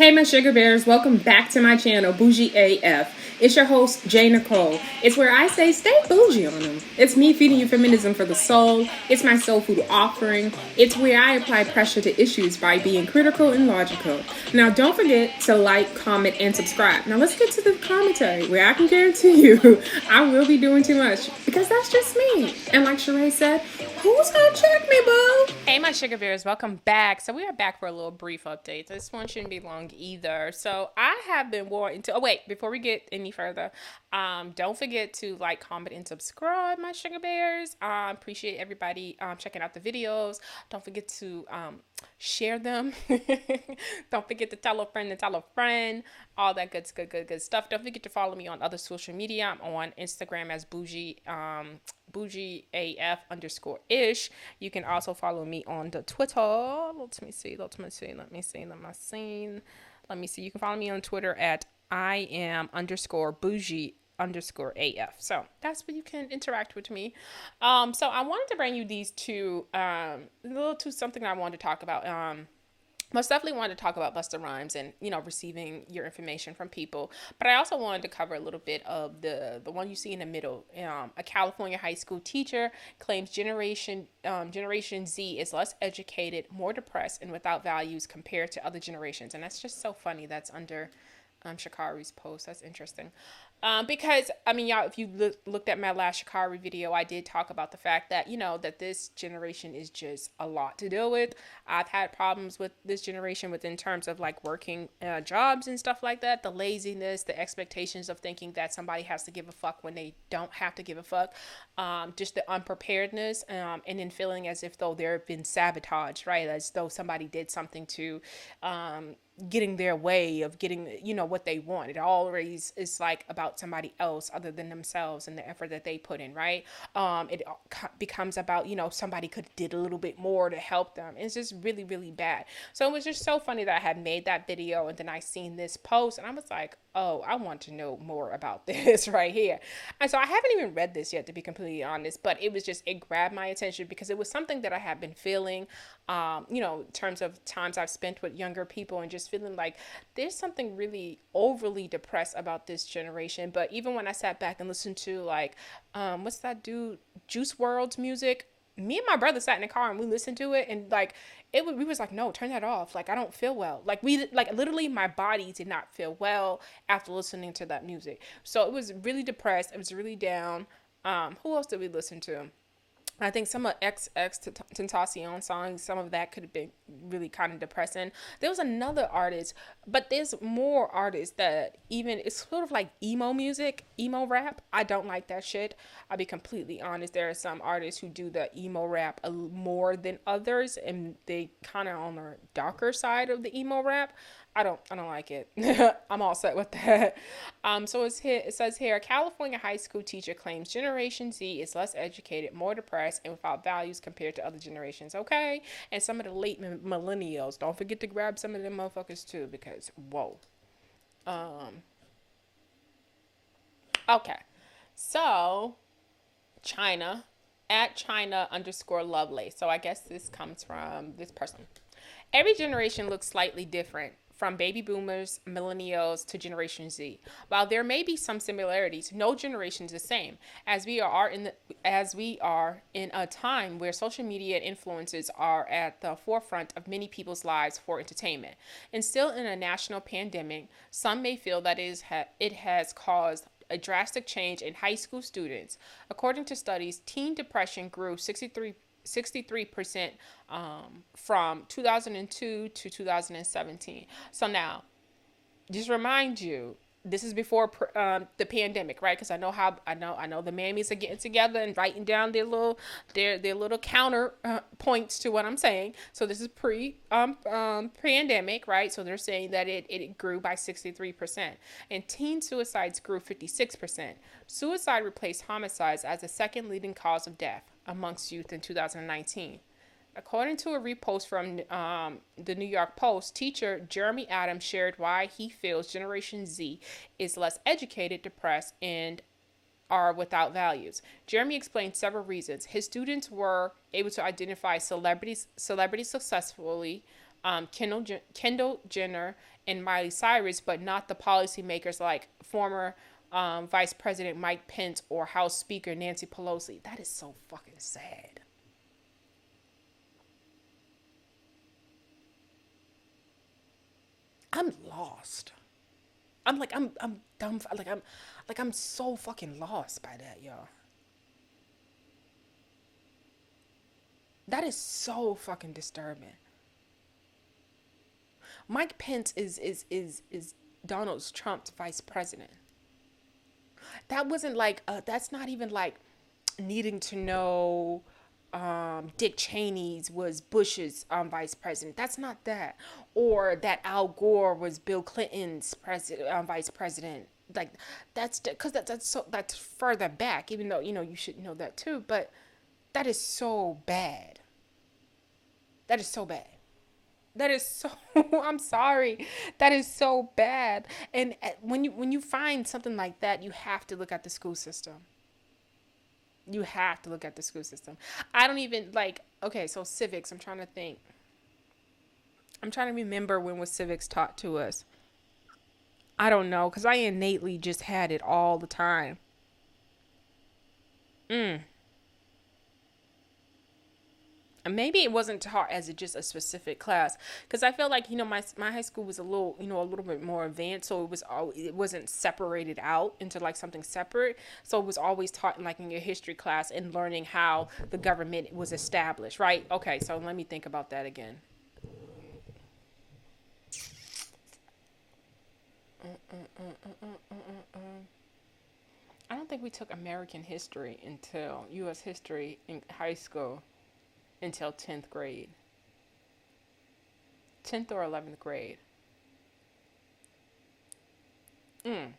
Hey my sugar bears, welcome back to my channel, Bougie AF. It's your host, Nicole. It's where I say stay bougie on them. It's me feeding you feminism for the soul. It's my soul food offering. It's where I apply pressure to issues by being critical and logical. Now don't forget to like, comment, and subscribe. Now let's get to the commentary where I can guarantee you I will be doing too much because that's just me. And like Sheree said, who's gonna check me, boo? Hey my sugar bears, welcome back. So we are back for a little brief update. This one shouldn't be long either. So I have been wanting to, before we get any further, don't forget to like, comment, and subscribe, my sugar bears. Appreciate everybody checking out the videos. Don't forget to share them. Don't forget to tell a friend, all that good stuff. Don't forget to follow me on other social media. I'm on Instagram as Bougie AF _ish. You can also follow me on the Twitter. Let me see. You can follow me on Twitter at I am _bougie _AF. So that's where you can interact with me. So I wanted to bring you these two, something I wanted to talk about. Most definitely wanted to talk about Busta Rhymes and, receiving your information from people. But I also wanted to cover a little bit of the one you see in the middle. A California high school teacher claims Generation Z is less educated, more depressed, and without values compared to other generations. And that's just so funny. That's under Sha'Carri's post. That's interesting. Because, y'all, if you looked at my last Sha'Carri video, I did talk about the fact that, that this generation is just a lot to deal with. I've had problems with this generation in terms of like working jobs and stuff like that. The laziness, the expectations of thinking that somebody has to give a fuck when they don't have to give a fuck. Just the unpreparedness, and then feeling as if though they've been sabotaged, right? As though somebody did something to, getting their way of getting, what they want. It always is like about somebody else other than themselves and the effort that they put in, right? It becomes about, somebody could have did a little bit more to help them. It's just really, really bad. So it was just so funny that I had made that video and then I seen this post and I was like, oh, I want to know more about this right here. And so I haven't even read this yet, to be completely honest, but it grabbed my attention because it was something that I had been feeling, in terms of times I've spent with younger people and just feeling like there's something really overly depressed about this generation. But even when I sat back and listened to like, what's that dude, Juice WRLD's music, me and my brother sat in the car and we listened to it and like we was like, no, turn that off. Like, I don't feel well. Like literally my body did not feel well after listening to that music. So it was really depressed. It was really down. Who else did we listen to? I think some of Tentacion songs, some of that could have been really kind of depressing. There was another artist, but there's more artists that even, it's sort of like emo music, emo rap. I don't like that shit. I'll be completely honest. There are some artists who do the emo rap more than others, and they kind of on the darker side of the emo rap. I don't like it. I'm all set with that. So it says here, a California high school teacher claims Generation Z is less educated, more depressed, and without values compared to other generations. Okay. And some of the late millennials, don't forget to grab some of them motherfuckers too, because whoa. Okay. So China at China _Lovely. So I guess this comes from this person. Every generation looks slightly different, from baby boomers, millennials, to Generation Z. While there may be some similarities, no generation is the same, as we are in a time where social media influences are at the forefront of many people's lives for entertainment. And still in a national pandemic, some may feel that it has caused a drastic change in high school students. According to studies, teen depression grew 63% from 2002 to 2017. So now, just remind you, this is before the pandemic, right? Because I know the mammies are getting together and writing down their little counter points to what I'm saying. So this is pandemic, right? So they're saying that it grew by 63%, and teen suicides grew 56%. Suicide replaced homicides as the second leading cause of death amongst youth in 2019. According to a repost from the New York Post, teacher Jeremy Adams shared why he feels Generation Z is less educated, depressed, and are without values. Jeremy explained several reasons. His students were able to identify celebrities successfully, Kendall Jenner and Miley Cyrus, but not the policymakers like former Vice President Mike Pence or House Speaker Nancy Pelosi. That is so fucking sad. I'm lost. I'm dumb. I'm so fucking lost by that, y'all. That is so fucking disturbing. Mike Pence is Donald Trump's vice president. That wasn't like that's not even like needing to know Dick Cheney's was Bush's vice president. That's not that. Or that Al Gore was Bill Clinton's vice president. Like that's because that's further back. Even though you should know that too, but that is so bad. That is so bad. That is so. I'm sorry. That is so bad. And when you find something like that, you have to look at the school system. You have to look at the school system. I don't even like. Okay, so civics. I'm trying to think. I'm trying to remember when was civics taught to us. I don't know because I innately just had it all the time. Mm. And maybe it wasn't taught as just a specific class because I feel like my high school was a little bit more advanced, so it wasn't separated out into like something separate, so it was always taught in like in your history class and learning how the government was established, right? Okay, so let me think about that again. I don't think we took American history until U.S. history in high school until 10th grade. 10th or 11th grade. Mm.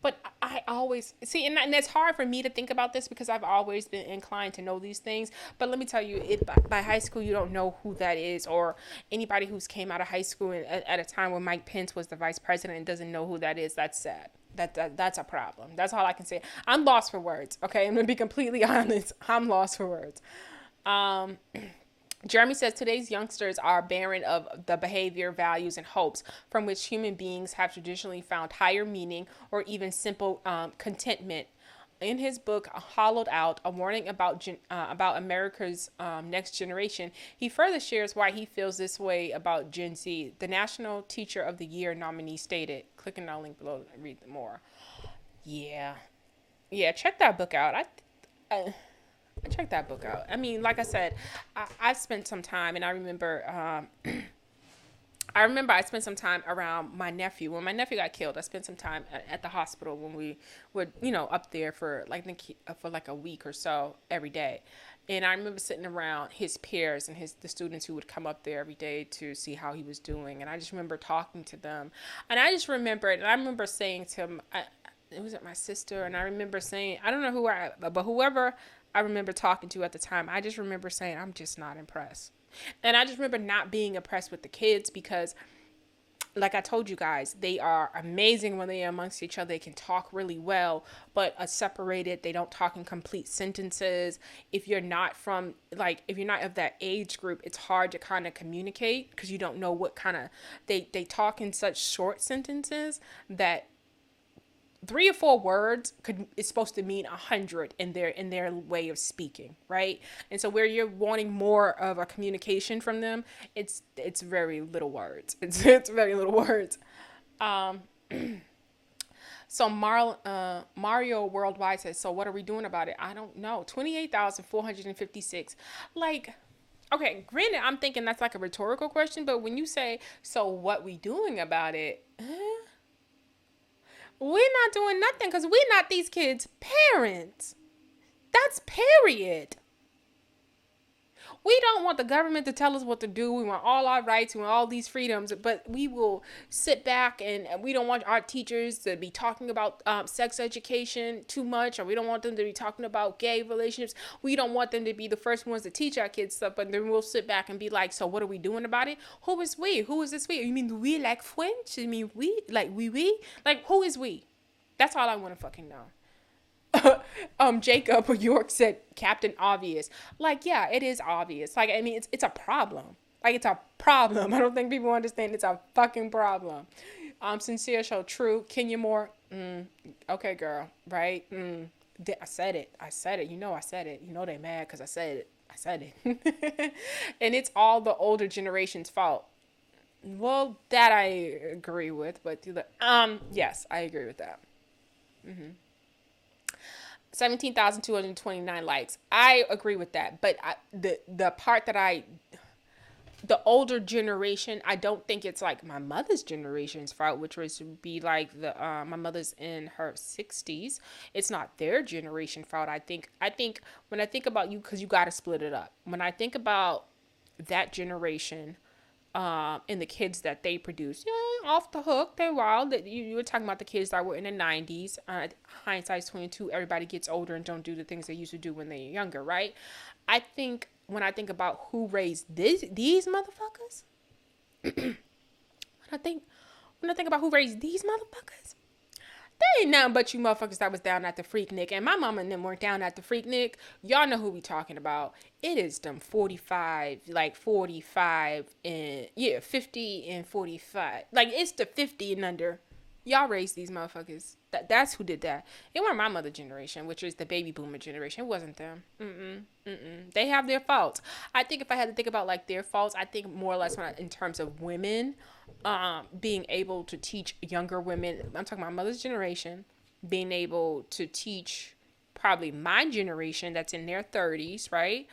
But I always see, and it's hard for me to think about this because I've always been inclined to know these things. But let me tell you, by high school, you don't know who that is, or anybody who's came out of high school at a time when Mike Pence was the vice president and doesn't know who that is. That's sad. That's a problem. That's all I can say. I'm lost for words. Okay, I'm gonna be completely honest. I'm lost for words. Um, Jeremy says today's youngsters are barren of the behavior, values, and hopes from which human beings have traditionally found higher meaning or even simple contentment. In his book, Hollowed Out, a warning about America's next generation, he further shares why he feels this way about Gen Z. The National Teacher of the Year nominee stated, clicking on the link below to read more. Yeah. Yeah, check that book out. I check that book out. I mean, like I said, I spent some time, and I remember, I spent some time around my nephew. When my nephew got killed, I spent some time at the hospital when we were, up there for like a week or so every day. And I remember sitting around his peers and the students who would come up there every day to see how he was doing. And I just remember talking to them. And I just remembered, and I remember saying to him, it was my sister, and I remember saying, I don't know but whoever I remember talking to at the time, I just remember saying, I'm just not impressed. And I just remember not being impressed with the kids because, like I told you guys, they are amazing when they are amongst each other. They can talk really well, but separated, they don't talk in complete sentences. If you're not of that age group, it's hard to kind of communicate because you don't know what kind of, they talk in such short sentences that 3 or 4 words is supposed to mean 100 in their way of speaking, right? And so where you're wanting more of a communication from them, it's very little words. It's very little words. Um, so Mario Worldwide says, so what are we doing about it? I don't know. 28,456. Like, okay, granted, I'm thinking that's like a rhetorical question, but when you say, so what we doing about it? We're not doing nothing because we're not these kids' parents. That's period. We don't want the government to tell us what to do. We want all our rights. We want all these freedoms. But we will sit back and we don't want our teachers to be talking about sex education too much. Or we don't want them to be talking about gay relationships. We don't want them to be the first ones to teach our kids stuff. But then we'll sit back and be like, so what are we doing about it? Who is we? Who is this we? You mean we like French? You mean we? Like we? Like who is we? That's all I want to fucking know. Jacob York said Captain Obvious. Like, yeah, it is obvious. Like, I mean, it's a problem. Like it's a problem. I don't think people understand it's a fucking problem. Sincere show true. Kenya Moore. Okay, girl. Right? I said it. I said it. You know I said it. You know they mad because I said it. I said it. And it's all the older generation's fault. Well, that I agree with, but yes, I agree with that. 17,229 likes. I agree with that, but the part that the older generation, I don't think it's like my mother's generation's fault, which was to be like my mother's in her 60s. It's not their generation fault. I think when I think about you, because you got to split it up. When I think about that generation, and the kids that they produce, yeah, off the hook, they're wild. That you were talking about the kids that were in the 90s. Hindsight's 22. Everybody gets older and don't do the things they used to do when they're younger, right? I think when I think about who raised these motherfuckers, when I think when I think about who raised these motherfuckers, they ain't nothing but you motherfuckers that was down at the Freaknik. And my mama and them weren't down at the Freaknik. Y'all know who we talking about. It is them 45, like 45 and, yeah, 50 and 45. Like, it's the 50 and under. Y'all raised these motherfuckers. That's who did that. It wasn't my mother generation, which is the baby boomer generation. It wasn't them. They have their faults. I think if I had to think about like their faults, I think more or less in terms of women, being able to teach younger women. I'm talking about my mother's generation, being able to teach probably my generation that's in their 30s, right?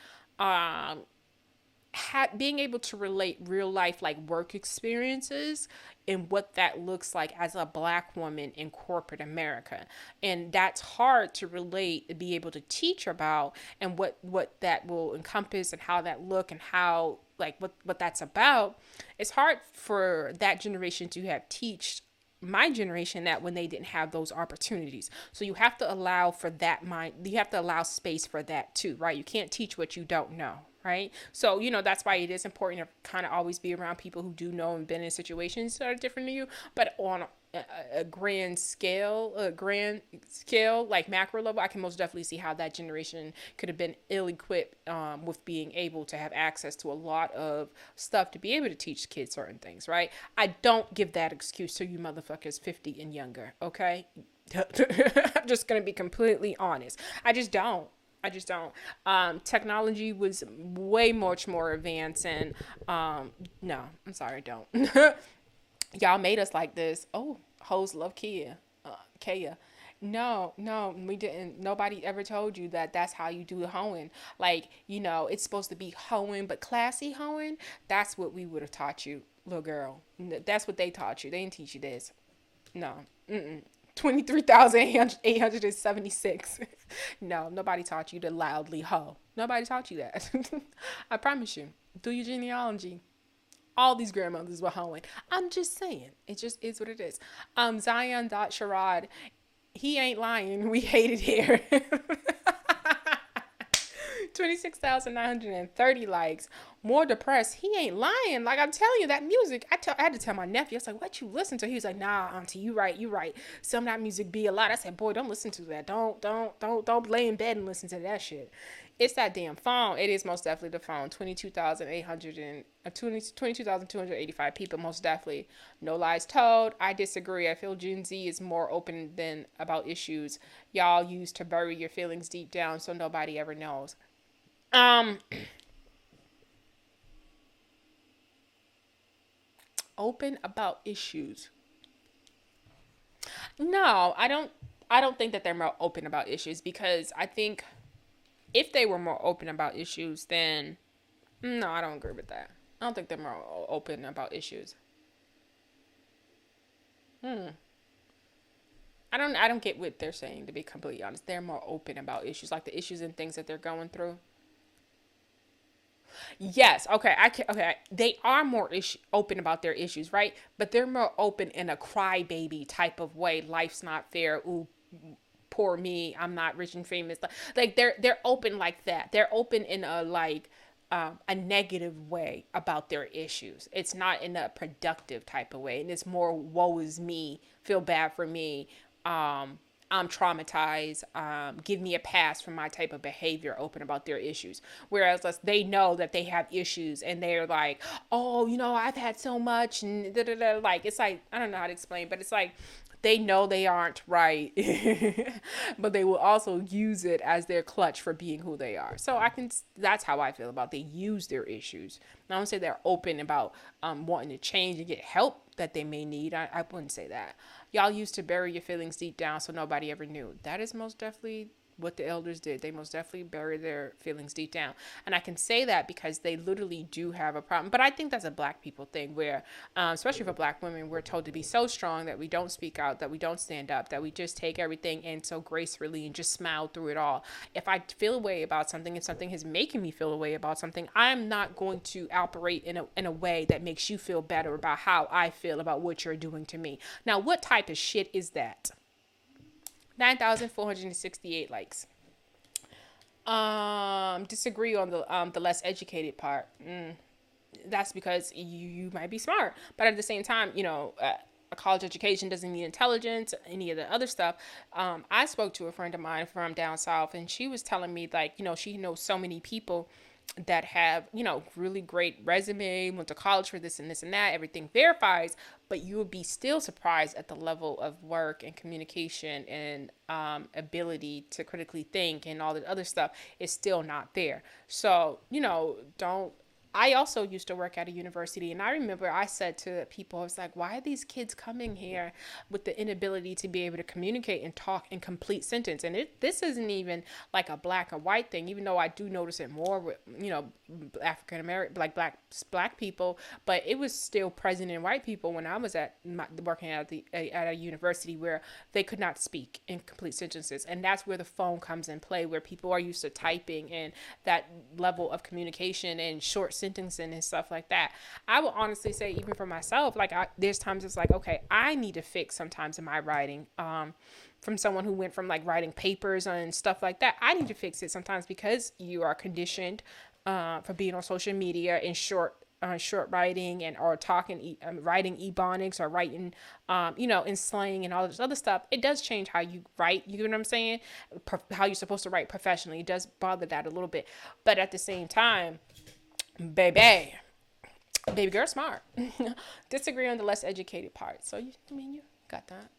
Being able to relate real life like work experiences and what that looks like as a black woman in corporate America. And that's hard to relate, to be able to teach about, and what that will encompass and how that look and how like what that's about. It's hard for that generation to have teached my generation that when they didn't have those opportunities. So you have to allow for that mind. You have to allow space for that too, right? You can't teach what you don't know, right? So, that's why it is important to kind of always be around people who do know and been in situations that are different than you, but on a grand scale, like macro level, I can most definitely see how that generation could have been ill-equipped with being able to have access to a lot of stuff to be able to teach kids certain things, right? I don't give that excuse to you motherfuckers 50 and younger, okay? I'm just going to be completely honest. I just don't. Technology was way much more advanced, and no, I'm sorry, don't. Y'all made us like this. Oh, hoes love Kaya. No, we didn't. Nobody ever told you that that's how you do the hoeing. Like, it's supposed to be hoeing, but classy hoeing. That's what we would have taught you, little girl. That's what they taught you. They didn't teach you this. No. 23,876. No, nobody taught you to loudly hoe. Nobody taught you that. I promise you. Do your genealogy. All these grandmothers were hoeing. I'm just saying. It just is what it is. Zion.Sherrod. He ain't lying. We hate it here. 26,930 likes. More depressed. He ain't lying. Like, I'm telling you, that music, I had to tell my nephew. I was like, what you listen to? He was like, nah, auntie, you right. Some of that music be a lot. I said, boy, don't listen to that. Don't lay in bed and listen to that shit. It's that damn phone. It is most definitely the phone. 22,285 people, most definitely. No lies told. I disagree. I feel Gen Z is more open than about issues y'all use to bury your feelings deep down so nobody ever knows. Open about issues. No, I don't think that they're more open about issues, because I think if they were more open about issues, then no, I don't agree with that. I don't think they're more open about issues. I don't get what they're saying, to be completely honest. They're more open about issues, like the issues and things that they're going through. Yes, okay, okay. They are more open about their issues, right? But they're more open in a crybaby type of way. Life's not fair. Ooh, poor me. I'm not rich and famous. Like they're open like that. They're open in a like a negative way about their issues. It's not in a productive type of way, and it's more woe is me, feel bad for me. I'm traumatized, give me a pass for my type of behavior, open about their issues. Whereas they know that they have issues and they're like, oh, I've had so much and da da da. Like, it's like, I don't know how to explain, but it's like, they know they aren't right, but they will also use it as their clutch for being who they are. So that's how I feel about they use their issues. I don't say they're open about wanting to change and get help that they may need. I wouldn't say that. Y'all used to bury your feelings deep down so nobody ever knew. That is most definitely what the elders did. They most definitely buried their feelings deep down. And I can say that because they literally do have a problem. But I think that's a black people thing where, especially for black women, we're told to be so strong that we don't speak out, that we don't stand up, that we just take everything in so gracefully and just smile through it all. If I feel a way about something, if something is making me feel a way about something, I'm not going to operate in a way that makes you feel better about how I feel about what you're doing to me. Now, what type of shit is that? 9,468 likes. Disagree on the less educated part. That's because you might be smart, but at the same time, a college education doesn't mean intelligence, any of the other stuff. I spoke to a friend of mine from down south, and she was telling me, like, she knows so many people that have, really great resume, went to college for this and this and that, everything verifies, but you would be still surprised at the level of work and communication and ability to critically think and all the other stuff is still not there. So, don't. I also used to work at a university, and I remember I said to people, I was like, why are these kids coming here with the inability to be able to communicate and talk in complete sentence? And this isn't even like a black or white thing, even though I do notice it more with, African American, like black people, but it was still present in white people when I was working at a university where they could not speak in complete sentences. And that's where the phone comes in play, where people are used to typing and that level of communication and short sentencing and stuff like that. I will honestly say, even for myself, like there's times it's like, okay, I need to fix sometimes in my writing. From someone who went from like writing papers and stuff like that, I need to fix it sometimes because you are conditioned for being on social media in short writing and or talking, writing ebonics or writing, in slang and all this other stuff. It does change how you write. You know what I'm saying? How you're supposed to write professionally. It does bother that a little bit, but at the same time, baby girl smart. Disagree on the less educated part. So you got that.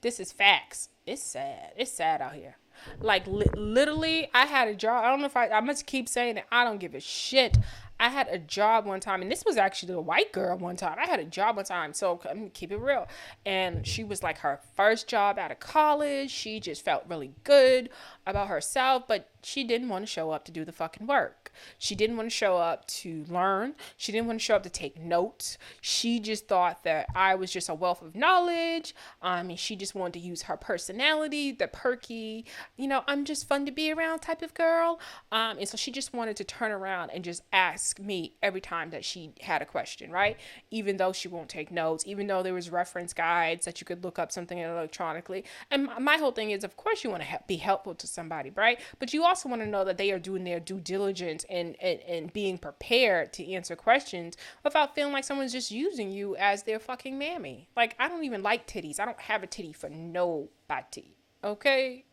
This is facts. It's sad out here. Like literally, I had a job. I don't know if I must keep saying it. I don't give a shit. I had a job one time, and this was actually a white girl one time. I had a job one time, so I'm gonna keep it real. And she was like her first job out of college. She just felt really good about herself, but she didn't want to show up to do the fucking work. She didn't want to show up to learn. She didn't want to show up to take notes. She just thought that I was just a wealth of knowledge. And she just wanted to use her personality, the perky, I'm just fun to be around type of girl. And so she just wanted to turn around and just ask me every time that she had a question, right? Even though she won't take notes, even though there was reference guides that you could look up something electronically. And my whole thing is, of course, you want to be helpful to somebody, right? But you also want to know that they are doing their due diligence and being prepared to answer questions without feeling like someone's just using you as their fucking mammy. Like, I don't even like titties. I don't have a titty for nobody. Okay?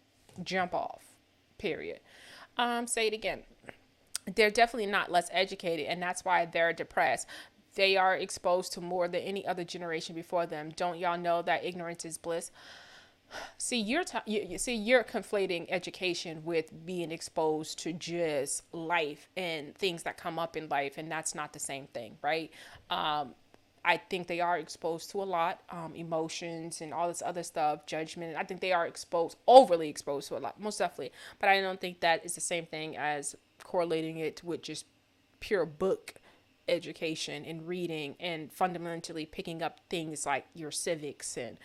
Jump off. Period. Say it again. They're definitely not less educated, and that's why they're depressed. They are exposed to more than any other generation before them. Don't y'all know that ignorance is bliss? See, you're conflating education with being exposed to just life and things that come up in life, and that's not the same thing, right? I think they are exposed to a lot, emotions and all this other stuff, judgment. I think they are overly exposed to a lot, most definitely. But I don't think that is the same thing as correlating it with just pure book education and reading and fundamentally picking up things like your civics and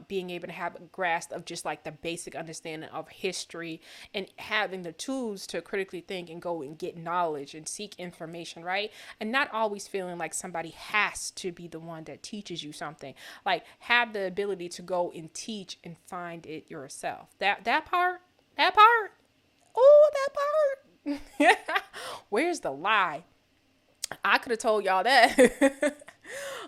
being able to have a grasp of just like the basic understanding of history and having the tools to critically think and go and get knowledge and seek information, right? And not always feeling like somebody has to be the one that teaches you something. Like, have the ability to go and teach and find it yourself. That part, oh, that part. Where's the lie? I could have told y'all that.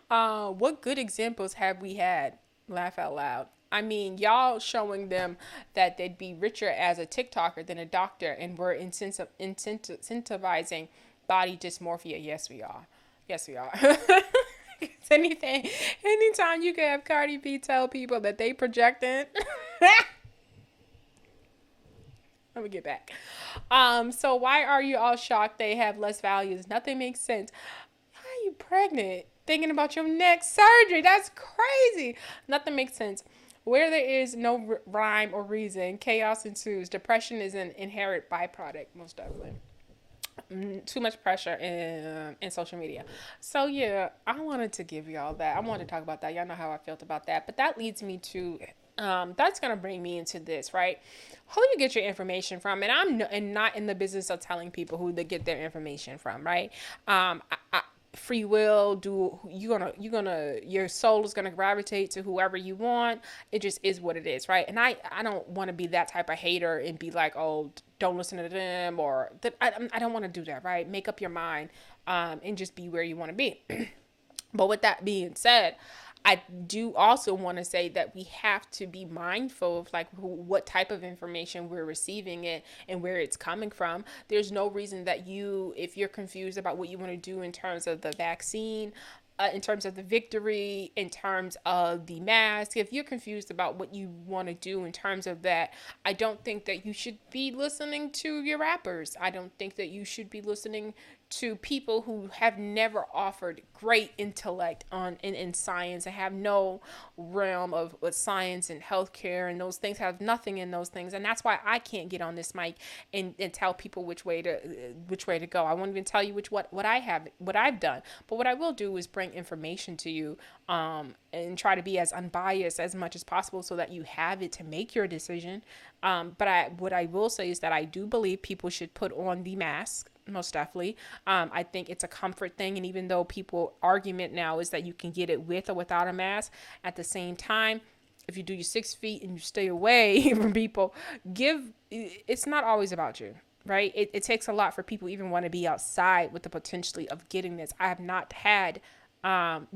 What good examples have we had Laugh out loud. I mean, y'all showing them that they'd be richer as a TikToker than a doctor, and we're incentivizing body dysmorphia. Yes, we are. Yes, we are. Anytime you can have Cardi B tell people that they projecting. Let me get back. So why are you all shocked they have less values? Nothing makes sense. How are you pregnant? Thinking about your next surgery. That's crazy. Nothing makes sense. Where there is no rhyme or reason, chaos ensues. Depression is an inherent byproduct, most definitely. Too much pressure in social media. So yeah, I wanted to give y'all that. I wanted to talk about that. Y'all know how I felt about that. But that leads me to that's gonna bring me into this, right? Who you get your information from, and and not in the business of telling people who they get their information from, right? Free will, do your soul is gonna gravitate to whoever you want. It just is what it is, right? And I don't want to be that type of hater and be like, oh, don't listen to them, or that I don't want to do that, right? Make up your mind, and just be where you want to be. But with that being said, I do also want to say that we have to be mindful of like what type of information we're receiving it and where it's coming from. There's no reason that if you're confused about what you want to do in terms of the vaccine, in terms of the victory, in terms of the mask, if you're confused about what you want to do in terms of that, I don't think that you should be listening to your rappers. I don't think that you should be listening to people who have never offered great intellect in science and have no realm of science and healthcare, and those things have nothing in those things. And that's why I can't get on this mic and tell people which way to go. I won't even tell you what I've done. But what I will do is bring information to you, and try to be as unbiased as much as possible so that you have it to make your decision. But what I will say is that I do believe people should put on the mask. Most definitely. I think it's a comfort thing. And even though people argument now is that you can get it with or without a mask, at the same time, if you do your 6 feet and you stay away from people, it's not always about you, right? It takes a lot for people even want to be outside with the potentially of getting this. I have not had, the,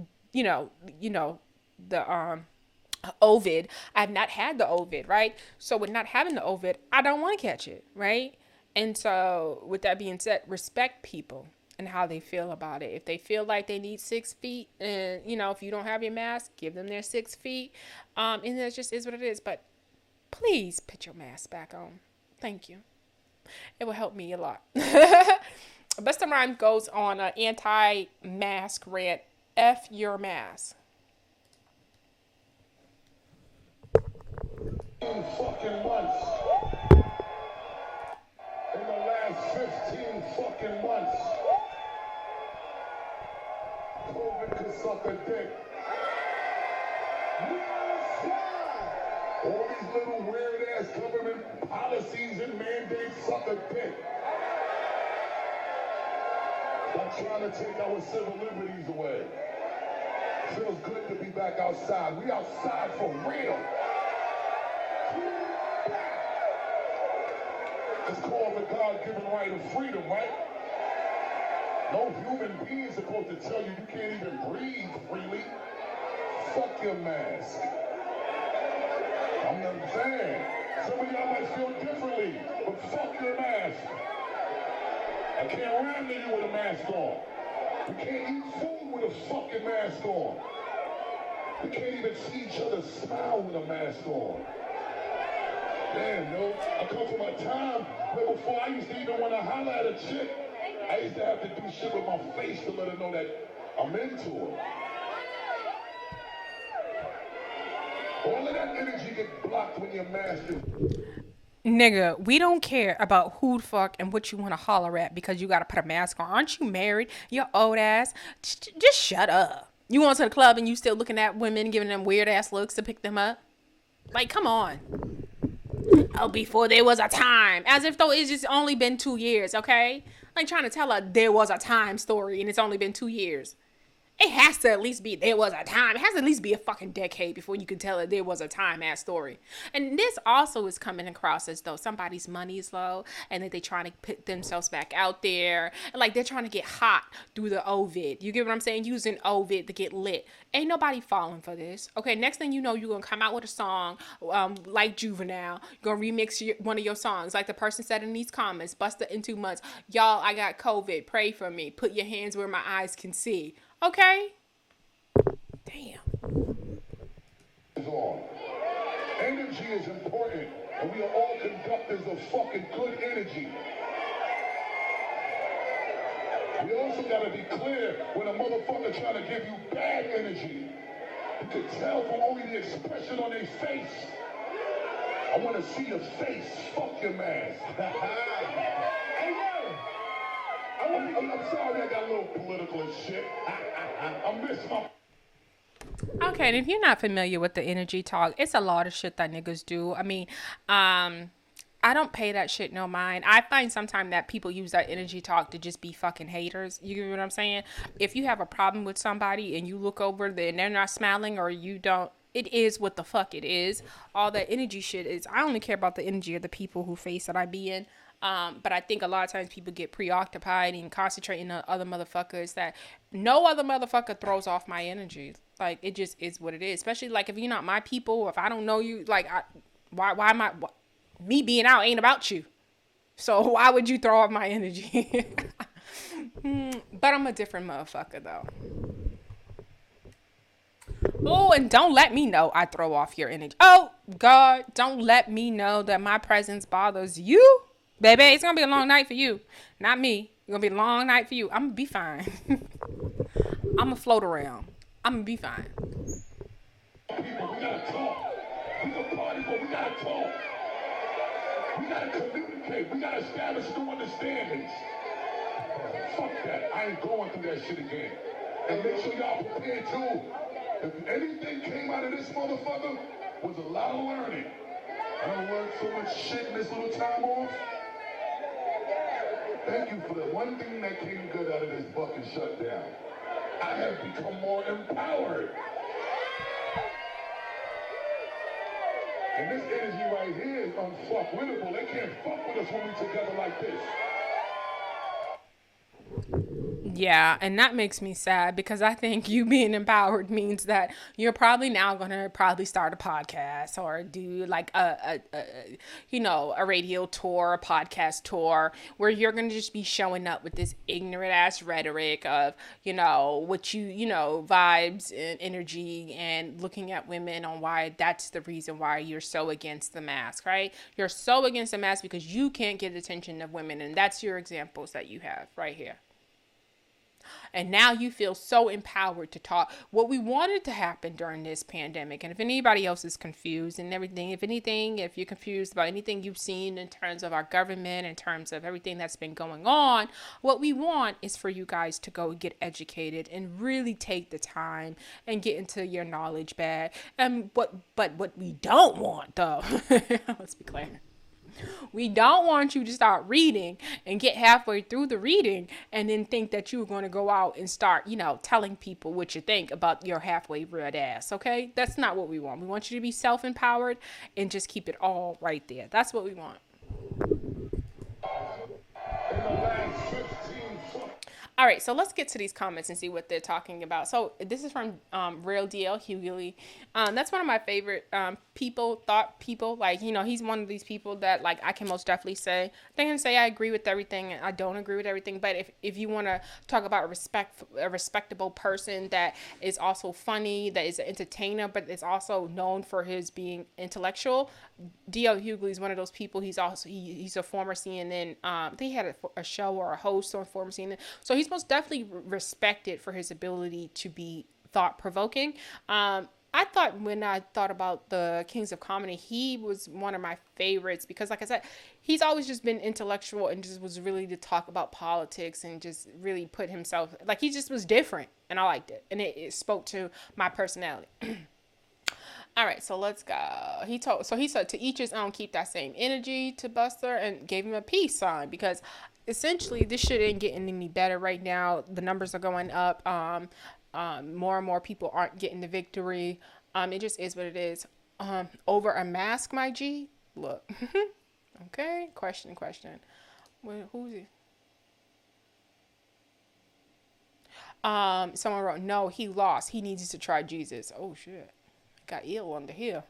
Ovid. I have not had the Ovid, right? So with not having the Ovid, I don't want to catch it, right? And so with that being said, respect people and how they feel about it. If they feel like they need 6 feet, and if you don't have your mask, give them their 6 feet. And that just is what it is. But please put your mask back on. Thank you. It will help me a lot. Busta Rhymes goes on an anti-mask rant. F your mask. Fucking months. In the last 15 fucking months, COVID could suck a dick. All these little weird ass government policies and mandates suck a dick. They're trying to take our civil liberties away. Feels good to be back outside. We outside for real. It's called the God-given right of freedom, right? No human being is supposed to tell you can't even breathe freely. Fuck your mask. I'm not saying. Some of y'all might feel differently, but fuck your mask. I can't rhyme to you with a mask on. We can't eat food with a fucking mask on. We can't even see each other smile with a mask on. Damn, yo, I come from a time where before I used to even want to holler at a chick, I used to have to do shit with my face to let her know that I'm into her. All of that energy gets blocked when you're masked. Nigga, we don't care about who the fuck and what you want to holler at because you got to put a mask on. Aren't you married? Your old ass. Just shut up. You went to the club and you still looking at women, giving them weird ass looks to pick them up? Like, come on. Oh, before there was a time. As if though it's just only been 2 years, okay? Like trying to tell her there was a time story and it's only been 2 years. It has to at least be, there was a time. It has to at least be a fucking decade before you can tell it there was a time ass story. And this also is coming across as though somebody's money is low and that they're trying to put themselves back out there. And like they're trying to get hot through the Ovid. You get what I'm saying? Using Ovid to get lit. Ain't nobody falling for this. Okay, next thing you know, you're going to come out with a song like Juvenile. You're going to remix one of your songs. Like the person said in these comments, Busta in 2 months. Y'all, I got COVID. Pray for me. Put your hands where my eyes can see. Okay? Damn. Energy is important, and we are all conductors of fucking good energy. We also gotta be clear when a motherfucker trying to give you bad energy. You can tell from only the expression on their face. I want to see your face. Fuck your mask. Hey, yo. I'm sorry I got a little political and shit. I miss my... Okay, and if you're not familiar with the energy talk, it's a lot of shit that niggas do. I mean, I don't pay that shit no mind. I find sometimes that people use that energy talk to just be fucking haters. You get what I'm saying? If you have a problem with somebody and you look over there and they're not smiling or you don't, it is what the fuck it is. All that energy shit is, I only care about the energy of the people who face that I be in. But I think a lot of times people get preoccupied and concentrating on other motherfuckers that no other motherfucker throws off my energy. Like, it just is what it is. Especially, like, if you're not my people, or if I don't know you, like, why am I, me being out ain't about you. So why would you throw off my energy? But I'm a different motherfucker, though. Oh, and don't let me know I throw off your energy. Oh, God, don't let me know that my presence bothers you. Baby, it's going to be a long night for you. Not me. It's going to be a long night for you. I'm going to be fine. I'm going to float around. I'm going to be fine. People, we got to talk. We can party, but we got to talk. We got to communicate. We got to establish new understandings. Fuck that. I ain't going through that shit again. And make sure y'all prepared too. If anything came out of this motherfucker, was a lot of learning. I done learned so much shit in this little time off. Thank you for the one thing that came good out of this fucking shutdown. I have become more empowered. And this energy right here is unfuckwittable. They can't fuck with us when we together like this. Yeah, and that makes me sad because I think you being empowered means that you're probably now going to probably start a podcast or do like a radio tour, a podcast tour where you're going to just be showing up with this ignorant ass rhetoric of, what vibes and energy and looking at women on why that's the reason why you're so against the mask, right? You're so against the mask because you can't get attention of women, and that's your examples that you have right here. And now you feel so empowered to talk what we wanted to happen during this pandemic. And if anybody else is confused and everything, if you're confused about anything you've seen in terms of our government, in terms of everything that's been going on, what we want is for you guys to go get educated and really take the time and get into your knowledge bag. But what we don't want, though, let's be clear. We don't want you to start reading and get halfway through the reading and then think that you're going to go out and start, telling people what you think about your halfway read ass. Okay? That's not what we want. We want you to be self-empowered and just keep it all right there. That's what we want. All right, so let's get to these comments and see what they're talking about. So this is from Real DL Hughley. That's one of my favorite thought people. Like, he's one of these people that, like, I can most definitely say. They can say I agree with everything and I don't agree with everything. But if you want to talk about a respectable person that is also funny, that is an entertainer, but is also known for his being intellectual, DL Hughley is one of those people. He's a former CNN. I think he had a show or a host on former CNN. So he's most definitely respected for his ability to be thought-provoking. I thought when I thought about the Kings of Comedy, he was one of my favorites because, like I said, he's always just been intellectual and just was really to talk about politics and just really put himself, like, he just was different and I liked it. And it spoke to my personality. All right, so let's go. He said to each his own, keep that same energy to Buster, and gave him a peace sign because essentially this shit ain't getting any better right now. The numbers are going up. More and more people aren't getting the victory. It just is what it is. Over a mask, my G. Look, okay. Question. Who's it? Someone wrote, no, he lost. He needs to try Jesus. Oh shit, got ill under here.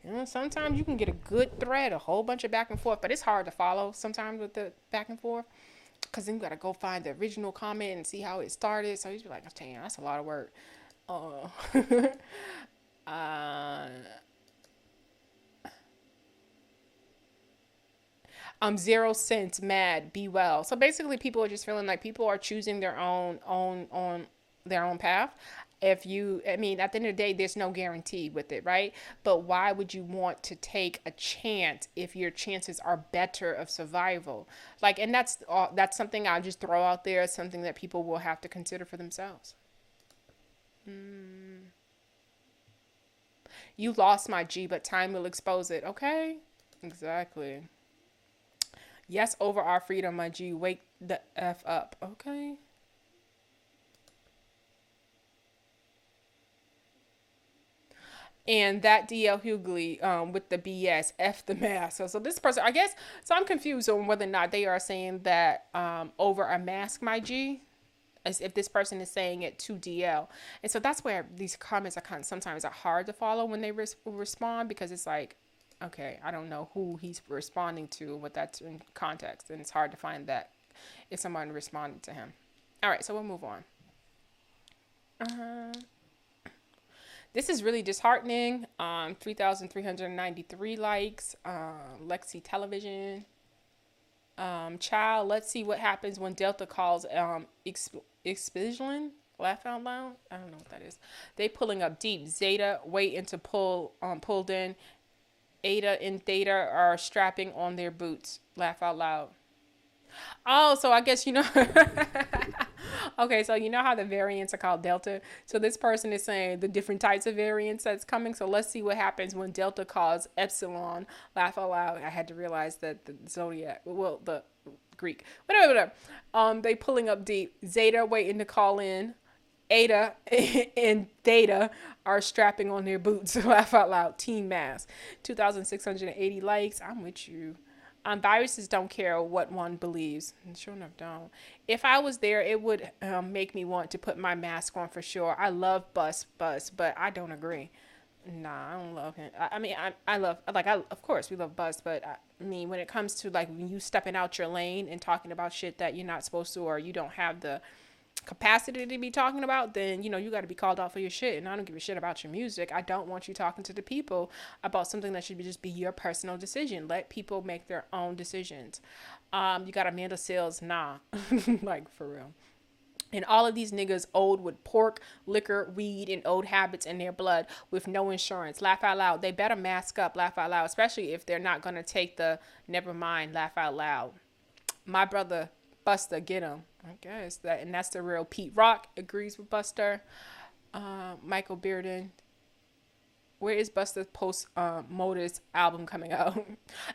You know, sometimes you can get a good thread, a whole bunch of back and forth, but it's hard to follow sometimes with the back and forth because then you gotta go find the original comment and see how it started. So you be like, damn, that's a lot of work. Uh, uh, I'm 0 cents mad. Be well. So basically, people are just feeling like people are choosing their own their own path. If you, I mean, at the end of the day, there's no guarantee with it, right? But why would you want to take a chance if your chances are better of survival? Like, and that's something I'll just throw out there. Something that people will have to consider for themselves. You lost my G, but time will expose it. Okay, exactly. Yes, over our freedom, my G. Wake the F up. Okay. And that DL Hughley with the BS, F the mask. So this person, I guess, so I'm confused on whether or not they are saying that over a mask, my G, as if this person is saying it to DL. And so that's where these comments are kind of sometimes are hard to follow when they respond because it's like, okay, I don't know who he's responding to, what that's in context. And it's hard to find that if someone responded to him. All right, so we'll move on. Uh, this is really disheartening. 3,393 likes. Lexi Television. Child, let's see what happens when Delta calls Explosion. Laugh out loud. I don't know what that is. They pulling up deep. Zeta waiting to pulled in. Ada and Theta are strapping on their boots. Laugh out loud. Oh, so I guess you know. Okay, so you know how the variants are called Delta. So this person is saying the different types of variants that's coming. So let's see what happens when Delta calls Epsilon. Laugh out loud. I had to realize that the zodiac, well, the Greek, whatever. They pulling up deep. Zeta waiting to call in. Ada and Theta are strapping on their boots. Laugh out loud. Team Mass. 2,680 likes. I'm with you. Viruses don't care what one believes. And sure enough, don't. If I was there, it would make me want to put my mask on for sure. I love Bus, but I don't agree. Nah, I don't love him. I mean, I love, like, of course, we love Bus, but I mean, when it comes to, like, when you stepping out your lane and talking about shit that you're not supposed to or you don't have the capacity to be talking about, then you know you got to be called out for your shit. And I don't give a shit about your music. I don't want you talking to the people about something that should be just be your personal decision. Let people make their own decisions. You got Amanda Seales, nah. Like, for real. And all of these niggas old with pork, liquor, weed, and old habits in their blood with no insurance. Laugh out loud. They better mask up. Laugh out loud, especially if they're not gonna take the never mind. Laugh out loud. My brother Busta, get him. I guess that, and that's the real Pete Rock agrees with Buster. Michael Bearden. Where is Busta's post Modus album coming out?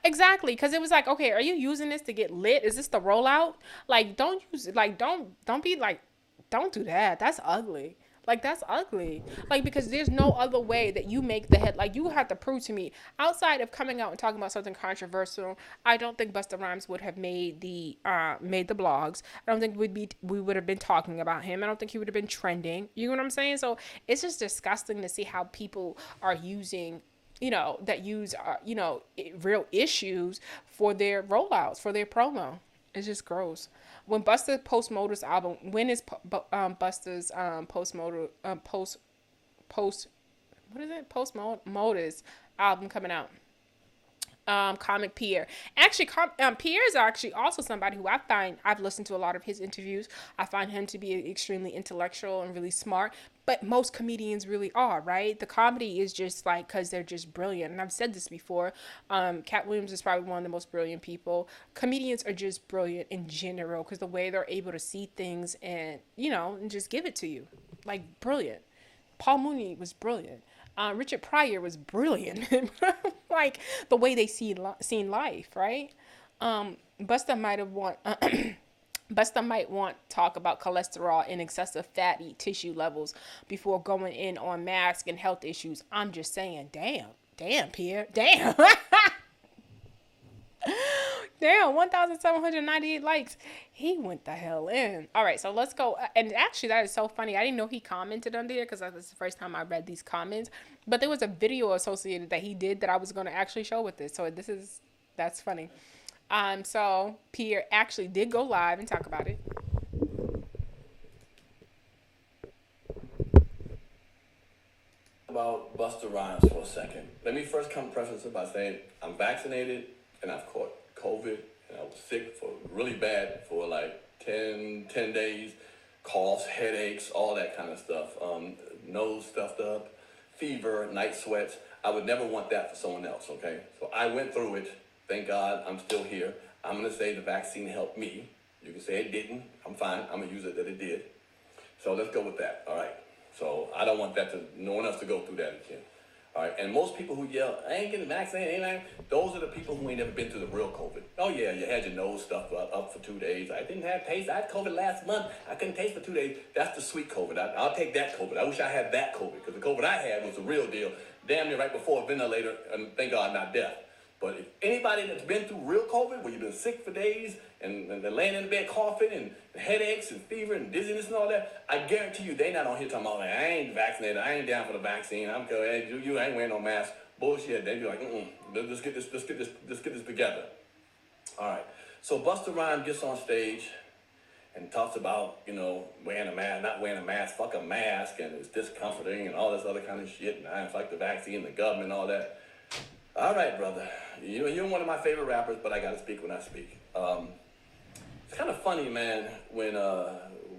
Exactly, because it was like, okay, are you using this to get lit? Is this the rollout? Like, don't use like don't be like, don't do that. That's ugly. Like, that's ugly. Like, because there's no other way that you make the head. Like, you have to prove to me, outside of coming out and talking about something controversial, I don't think Busta Rhymes would have made the blogs. I don't think we would have been talking about him. I don't think he would have been trending. You know what I'm saying? So it's just disgusting to see how people are using, you know, that use you know, real issues for their rollouts, for their promo. It's just gross. When Busta post Modus album, when is Busta's post Modus post what is it Modus album coming out? Comic Pierre. Actually, Pierre is actually also somebody who I find, I've listened to a lot of his interviews. I find him to be extremely intellectual and really smart. But most comedians really are, right? The comedy is just like, because they're just brilliant. And I've said this before. Cat Williams is probably one of the most brilliant people. Comedians are just brilliant in general because the way they're able to see things and, you know, and just give it to you. Like, brilliant. Paul Mooney was brilliant. Richard Pryor was brilliant. Like, the way they seen life, right? Busta might have won. Busta might want to talk about cholesterol and excessive fatty tissue levels before going in on mask and health issues. I'm just saying, damn, Pierre, damn. Damn, 1,798 likes. He went the hell in. All right, so let's go. And actually, that is so funny. I didn't know he commented on there because that's the first time I read these comments. But there was a video associated that he did that I was going to actually show with this. So that's funny. So Pierre actually did go live and talk about it. About Busta Rhymes for a second. Let me first preface it by saying I'm vaccinated and I've caught COVID and I was sick for really bad for like 10 days, coughs, headaches, all that kind of stuff. Nose stuffed up, fever, night sweats. I would never want that for someone else, okay? So I went through it. Thank God I'm still here. I'm gonna say the vaccine helped me. You can say it didn't. I'm fine. I'm gonna use it that it did. So let's go with that, all right? So I don't want no one else to go through that again. All right, and most people who yell, I ain't getting vaccinated, those are the people who ain't never been through the real COVID. Oh yeah, you had your nose stuffed up for 2 days. I didn't have taste. I had COVID last month. I couldn't taste for 2 days. That's the sweet COVID. I'll take that COVID. I wish I had that COVID because the COVID I had was the real deal. Damn near right before a ventilator, and thank God not death. But if anybody that's been through real COVID, where you've been sick for days and they're laying in the bed coughing and headaches and fever and dizziness and all that, I guarantee you they not on here talking about, like, I ain't vaccinated, I ain't down for the vaccine, I'm good, hey, you ain't wearing no mask. Bullshit. They be like, let's get this together. All right. So Busta Rhymes gets on stage and talks about, wearing a mask, not wearing a mask, fuck a mask, and it's discomforting and all this other kind of shit, and I don't like the vaccine, the government, and all that. All right, brother. You're one of my favorite rappers, but I got to speak when I speak. It's kind of funny, man, when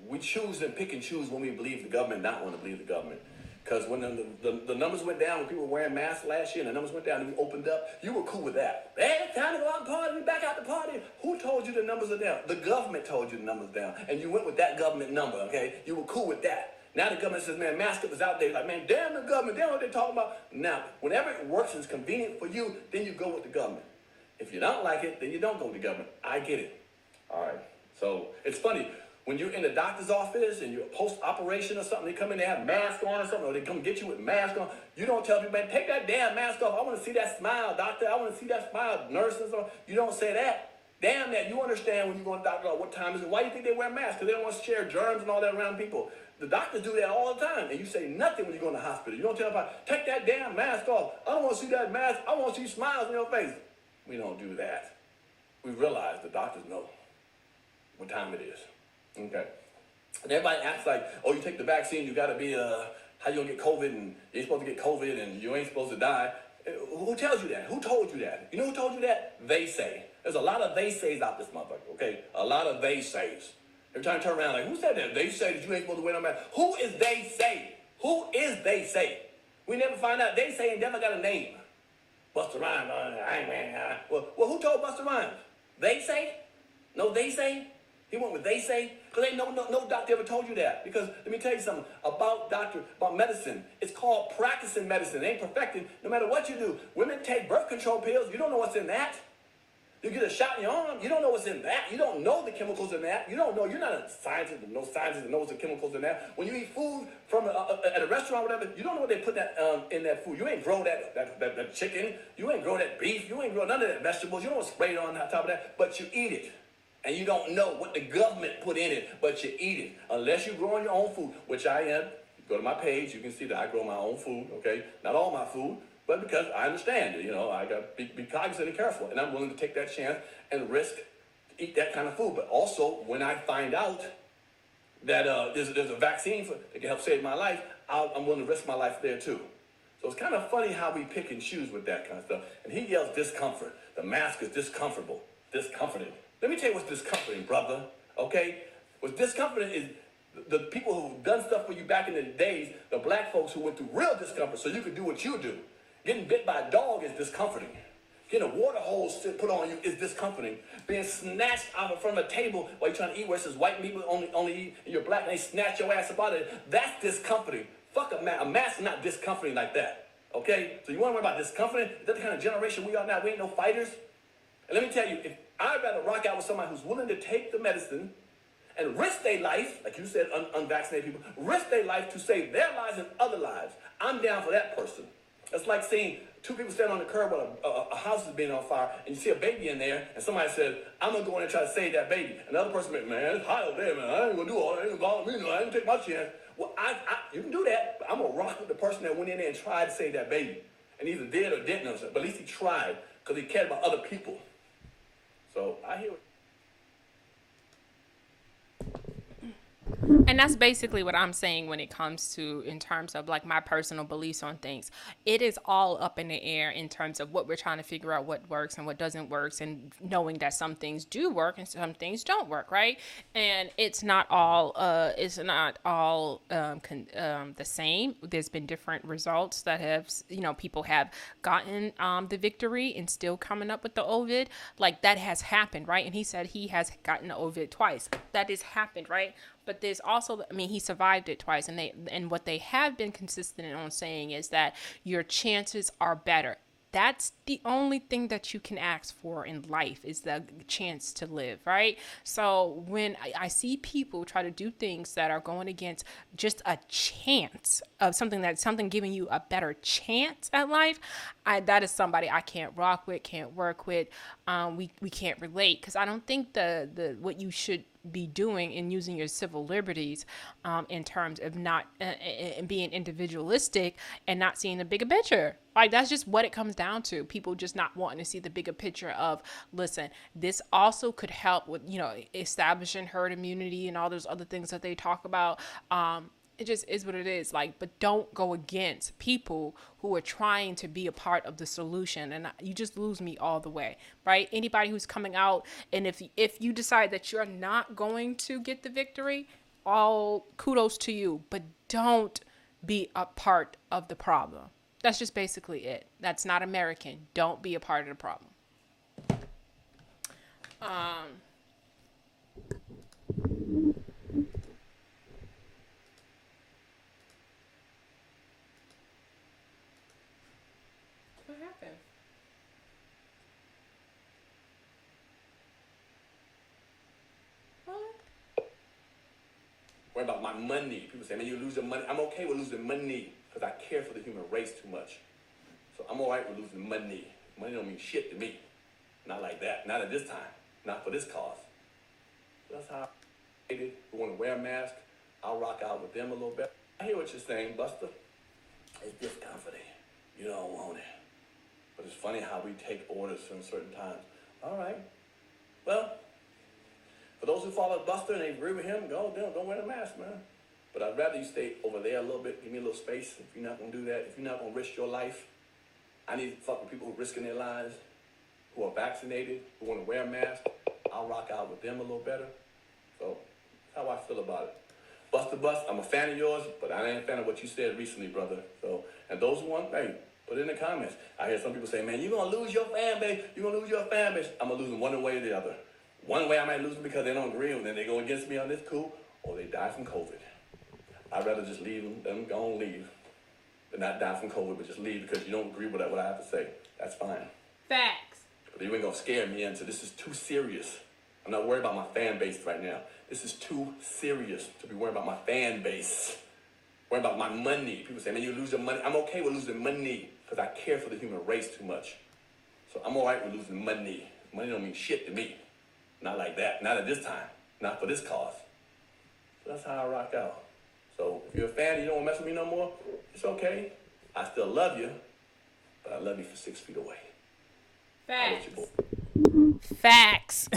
we choose and pick and choose when we believe the government, not want to believe the government. Because when the numbers went down, when people were wearing masks last year and the numbers went down and we opened up, you were cool with that. Hey, it's time to go out and party. We back out to party. Who told you the numbers are down? The government told you the numbers down. And you went with that government number, okay? You were cool with that. Now the government says, man, mask up is out there. Like, man, damn the government. Damn what they're talking about. Now, whenever it works and is convenient for you, then you go with the government. If you don't like it, then you don't go with the government. I get it. All right. So it's funny. When you're in the doctor's office and you're post-operation or something, they come in, they have masks on or something, or they come get you with masks on. You don't tell people, man, take that damn mask off. I want to see that smile, doctor. I want to see that smile, nurses. You don't say that. Damn that. You understand when you go to the doctor, what time is it? Why do you think they wear masks? Because they don't want to share germs and all that around people. The doctors do that all the time, and you say nothing when you go in the hospital. You don't tell them, take that damn mask off. I don't want to see that mask. I want to see smiles on your face. We don't do that. We realize the doctors know what time it is. Okay. And everybody acts like, oh, you take the vaccine, you got to be, how you going to get COVID, and you're supposed to get COVID, and you ain't supposed to die. Who tells you that? Who told you that? You know who told you that? They say. There's a lot of they says out this motherfucker, okay? A lot of they says. They're trying to turn around like, who said that? They say that you ain't supposed to wear no mask. Who is they say? Who is they say? We never find out. They say ain't never got a name. Busta Rhymes, I ain't wearing well, who told Busta Rhymes? They say? No, they say? He went with they say? Because ain't no doctor ever told you that. Because let me tell you something about medicine. It's called practicing medicine. It ain't perfecting. No matter what you do. Women take birth control pills. You don't know what's in that. You get a shot in your arm, you don't know what's in that. You don't know the chemicals in that. You don't know. You're not a scientist, no scientist that knows the chemicals in that. When you eat food from at a restaurant or whatever, you don't know what they put that in that food. You ain't grow that chicken. You ain't grow that beef. You ain't grow none of that vegetables. You don't spray it on top of that, but you eat it. And you don't know what the government put in it, but you eat it. Unless you're growing your own food, which I am. Go to my page, you can see that I grow my own food, okay? Not all my food. But because I understand it, I got to be cognizant and careful. And I'm willing to take that chance and risk to eat that kind of food. But also, when I find out that there's a vaccine that can help save my life, I'm willing to risk my life there too. So it's kind of funny how we pick and choose with that kind of stuff. And he yells discomfort. The mask is discomforting. Let me tell you what's discomforting, brother, okay? What's discomforting is the people who've done stuff for you back in the days, the black folks who went through real discomfort so you could do what you do. Getting bit by a dog is discomforting. Getting a water hose put on you is discomforting. Being snatched out in front of a table while you're trying to eat where it says white people only eat and you're black and they snatch your ass up out of it, that's discomforting. Fuck a mask. A mask is not discomforting like that. Okay? So you want to worry about discomforting? Is that the kind of generation we are now? We ain't no fighters? And let me tell you, if I'd rather rock out with somebody who's willing to take the medicine and risk their life, like you said, unvaccinated people, risk their life to save their lives and other lives. I'm down for that person. It's like seeing two people standing on the curb while a house is being on fire, and you see a baby in there, and somebody says, I'm going to go in and try to save that baby. And the other person, man, it's hot over there, man. I ain't going to do all that. It ain't going to bother me. I ain't going to take my chance. Well, you can do that, but I'm going to rock with the person that went in there and tried to save that baby. And either did or didn't, but at least he tried because he cared about other people. So I hear it. And that's basically what I'm saying when it comes to, in terms of like my personal beliefs on things. It is all up in the air in terms of what we're trying to figure out, what works and what doesn't work, and knowing that some things do work and some things don't work, right? And it's not all the same. There's been different results that have, people have gotten the victory and still coming up with the Ovid. Like that has happened, right? And he said he has gotten the Ovid twice. That has happened, right? But there's also, he survived it twice, and what they have been consistent on saying is that your chances are better. That's the only thing that you can ask for in life, is the chance to live, right? So when I see people try to do things that are going against just a chance of something giving you a better chance at life, that is somebody I can't rock with, can't work with. We can't relate, because I don't think the what you should be doing in using your civil liberties in terms of not being individualistic and not seeing the bigger picture. Like that's just what it comes down to. People just not wanting to see the bigger picture of, listen, this also could help with, establishing herd immunity and all those other things that they talk about. It just is what it is. Like, but don't go against people who are trying to be a part of the solution, and you just lose me all the way, right? Anybody who's coming out, and if you decide that you're not going to get the victory, all kudos to you, but don't be a part of the problem. That's just basically it. That's not American. Don't be a part of the problem. What happened? What? Worry about my money. People say, man, you lose your money. I'm okay with losing money because I care for the human race too much. So I'm all right with losing money. Money don't mean shit to me. Not like that. Not at this time. Not for this cause. So that's how I who want to wear a mask. I'll rock out with them a little bit. I hear what you're saying, Buster. It's discomforting. You don't want it. But it's funny how we take orders from certain times. All right. Well, for those who follow Buster and they agree with him, don't wear the mask, man. But I'd rather you stay over there a little bit. Give me a little space. If you're not going to do that, if you're not going to risk your life, I need to fuck with people who are risking their lives, who are vaccinated, who want to wear a mask. I'll rock out with them a little better. So that's how I feel about it. Buster Bust, I'm a fan of yours, but I ain't a fan of what you said recently, brother. So, and those who want, hey, put it in the comments. I hear some people say, man, you're going to lose your fan base. You're going to lose your fan base. I'm going to lose them one way or the other. One way I might lose them because they don't agree with them. They go against me on this, cool, or they die from COVID. I'd rather just leave them go and leave. But not die from COVID, but just leave because you don't agree with what I have to say. That's fine. Facts. But you ain't going to scare me into this is too serious. I'm not worried about my fan base right now. This is too serious to be worried about my fan base. Worried about my money. People say, man, you lose your money. I'm okay with losing money because I care for the human race too much. So I'm all right with losing money. Money don't mean shit to me. Not like that. Not at this time. Not for this cause. So that's how I rock out. So if you're a fan and you don't want to mess with me no more, it's okay. I still love you, but I love you for 6 feet away. Facts. Facts.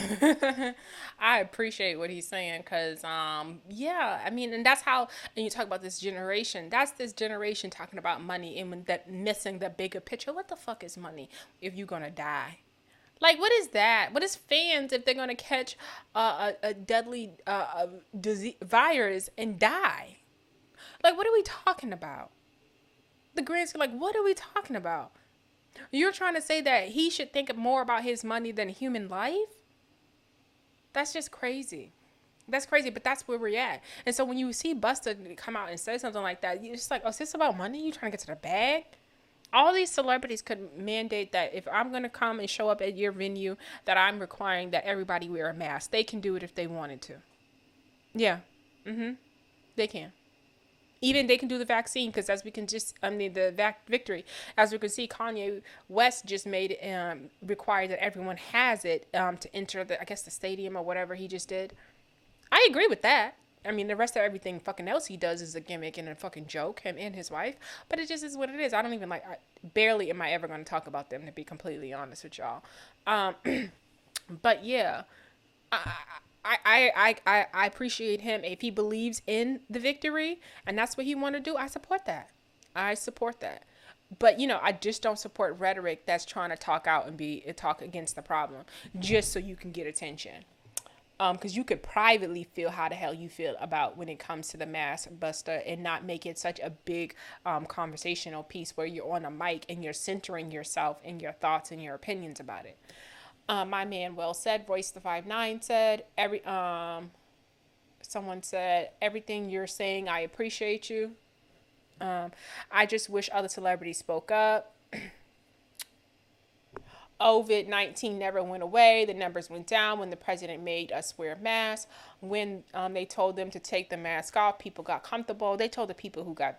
I appreciate what he's saying because, yeah, I mean, and that's how, and you talk about this generation, that's this generation talking about money and when that missing the bigger picture. What the fuck is money if you're going to die? Like, what is that? What is fans if they're going to catch a deadly disease, virus and die? Like, what are we talking about? The grand scheme, like, what are we talking about? You're trying to say that he should think more about his money than human life? That's just crazy. That's crazy, but that's where we're at. And so when you see Busta come out and say something like that, you're just like, oh, is this about money? You trying to get to the bag? All these celebrities could mandate that if I'm going to come and show up at your venue, that I'm requiring that everybody wear a mask. They can do it if they wanted to. Yeah. They can. Even they can do the vaccine because as we can just, the victory, as we can see, Kanye West just made it require that everyone has it to enter the, I guess, the stadium or whatever he just did. I agree with that. I mean, the rest of everything fucking else he does is a gimmick and a fucking joke, him and his wife. But it just is what it is. I don't even like, barely am I ever going to talk about them, to be completely honest with y'all. Um, but yeah, I appreciate him. If he believes in the victory and that's what he want to do, I support that. I support that. But I just don't support rhetoric that's trying to talk out and talk against the problem just so you can get attention. Because you could privately feel how the hell you feel about when it comes to the mass buster and not make it such a big conversational piece where you're on a mic and you're centering yourself and your thoughts and your opinions about it. My man well said, Royce the 5'9" said, someone said, everything you're saying, I appreciate you. I just wish other celebrities spoke up. COVID-19 never went away. The numbers went down when the president made us wear masks. When they told them to take the mask off, people got comfortable. They told the people who got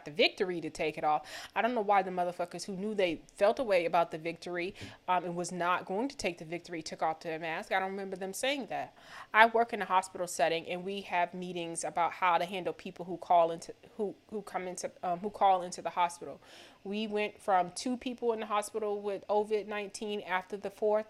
the victory to take it off. I don't know why the motherfuckers who knew they felt a way about the victory and was not going to take the victory took off the mask. I don't remember them saying that. I work in a hospital setting and we have meetings about how to handle people who call into who call into the hospital. We went from 2 people in the hospital with COVID-19 after the 4th.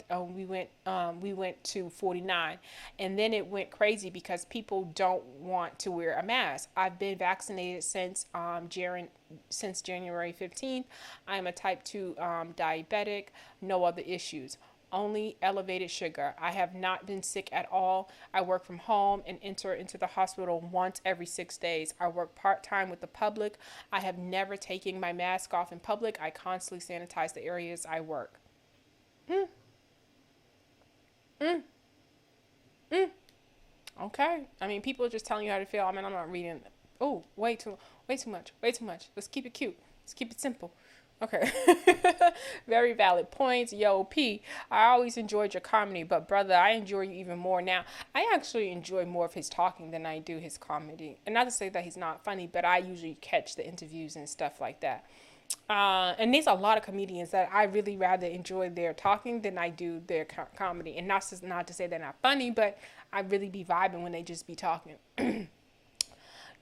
We went to 49, and then it went crazy because people don't want to wear a mask. I've been vaccinated since January 15th. I am a type 2 diabetic. No other issues. Only elevated sugar. I have not been sick at all. I work from home and enter into the hospital once every 6 days. I work part-time with the public. I have never taken my mask off in public. I constantly sanitize the areas I work. Okay. I mean, people are just telling you how to feel. I mean, I'm not reading. Oh, way too much. Way too much. Let's keep it cute. Let's keep it simple. Okay. Very valid points. Yo, P, I always enjoyed your comedy, but brother, I enjoy you even more now. I actually enjoy more of his talking than I do his comedy. And not to say that he's not funny, but I usually catch the interviews and stuff like that. And there's a lot of comedians that I really rather enjoy their talking than I do their comedy. And not to say they're not funny, but I really be vibing when they just be talking.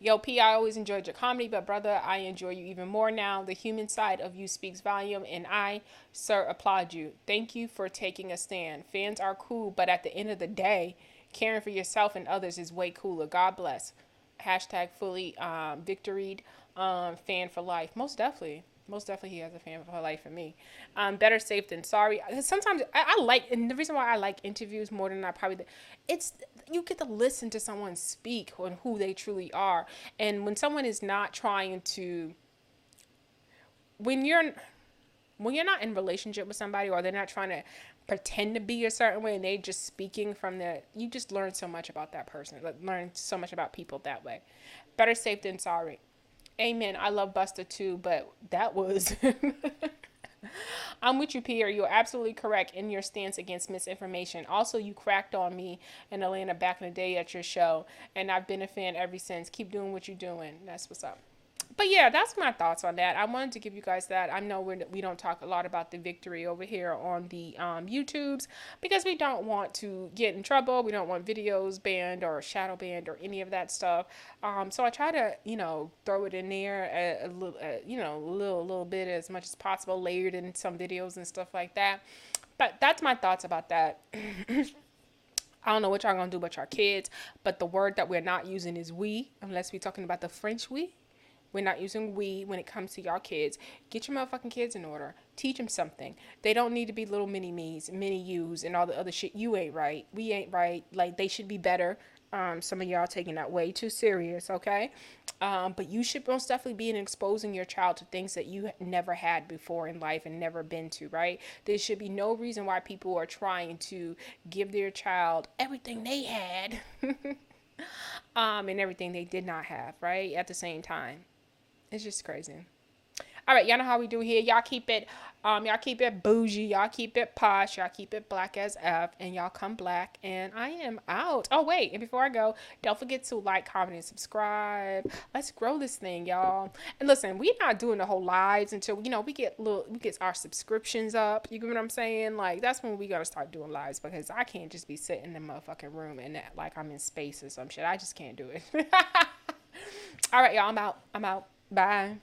Yo, P, I always enjoyed your comedy, but brother, I enjoy you even more now. The human side of you speaks volume, and I, sir, applaud you. Thank you for taking a stand. Fans are cool, but at the end of the day, caring for yourself and others is way cooler. God bless. Hashtag fully victoried fan for life. Most definitely. Most definitely he has a fan for life for me. Better safe than sorry. Sometimes I like, and the reason why I like interviews more than I probably, it's, you get to listen to someone speak on who they truly are. And when someone is not trying to, when you're, when you're not in a relationship with somebody or they're not trying to pretend to be a certain way and they just speaking from their, you just learn so much about that person. Like, learn so much about people that way. Better safe than sorry. Amen. I love Busta too, but that was. I'm with you, Pierre. You're absolutely correct in your stance against misinformation. Also, you cracked on me in Atlanta back in the day at your show, and I've been a fan ever since. Keep doing what you're doing. That's what's up. But yeah, that's my thoughts on that. I wanted to give you guys that. I know we don't talk a lot about the victory over here on the YouTubes because we don't want to get in trouble. We don't want videos banned or shadow banned or any of that stuff. So I try to, throw it in there a little, a little bit as much as possible, layered in some videos and stuff like that. But that's my thoughts about that. I don't know what y'all gonna do about your kids, but the word that we're not using is we, unless we're talking about the French we. We're not using we when it comes to y'all kids. Get your motherfucking kids in order. Teach them something. They don't need to be little mini me's, mini yous, and all the other shit. You ain't right. We ain't right. Like, they should be better. Some of y'all taking that way too serious, okay? But you should most definitely be exposing your child to things that you never had before in life and never been to, right? There should be no reason why people are trying to give their child everything they had and everything they did not have, right? At the same time. It's just crazy. All right, y'all know how we do here. Y'all keep it bougie, y'all keep it posh, y'all keep it black as F, and y'all come black. And I am out. Oh wait, and before I go, don't forget to like, comment, and subscribe. Let's grow this thing, y'all. And listen, we're not doing the whole lives until we get our subscriptions up. You get what I'm saying? Like that's when we gotta start doing lives, because I can't just be sitting in the motherfucking room and act like I'm in space or some shit. I just can't do it. All right, y'all. I'm out. Bye.